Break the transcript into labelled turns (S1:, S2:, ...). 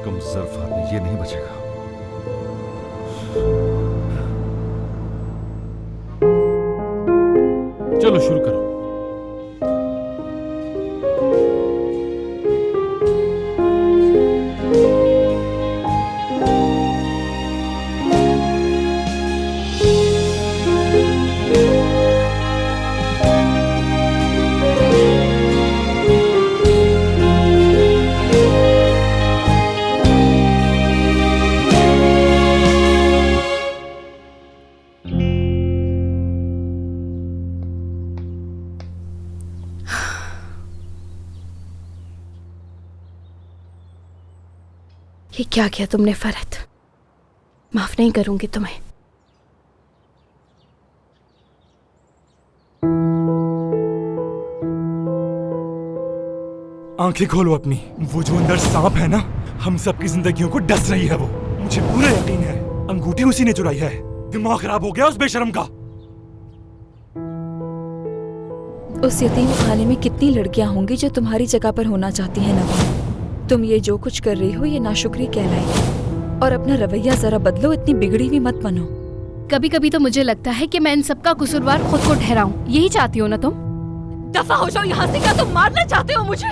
S1: कम ज़र्फ आदमी, ये नहीं बचेगा। चलो शुरू करो।
S2: ये क्या किया तुमने फरहत? माफ नहीं करूंगी तुम्हें।
S3: आंखें खोलो अपनी। वो जो अंदर सांप है ना, हम सबकी जिंदगियों को डस रही है वो। मुझे पूरा यकीन है अंगूठी उसी ने चुराई है। दिमाग खराब हो गया उस बेशरम का।
S4: उस यतीम खाने में कितनी लड़कियां होंगी जो तुम्हारी जगह पर होना चाहती हैं नवा। तुम ये जो कुछ कर रही हो ये नाशुक्री कहलाएगी। और अपना रवैया जरा बदलो, इतनी बिगड़ी हुई मत बनो।
S2: कभी कभी तो मुझे लगता है कि मैं इन सबका कसूरवार खुद को ठहराऊं। यही चाहती हो ना तुम?
S4: दफा हो जाओ यहाँ से। क्या तुम मारना चाहते हो मुझे?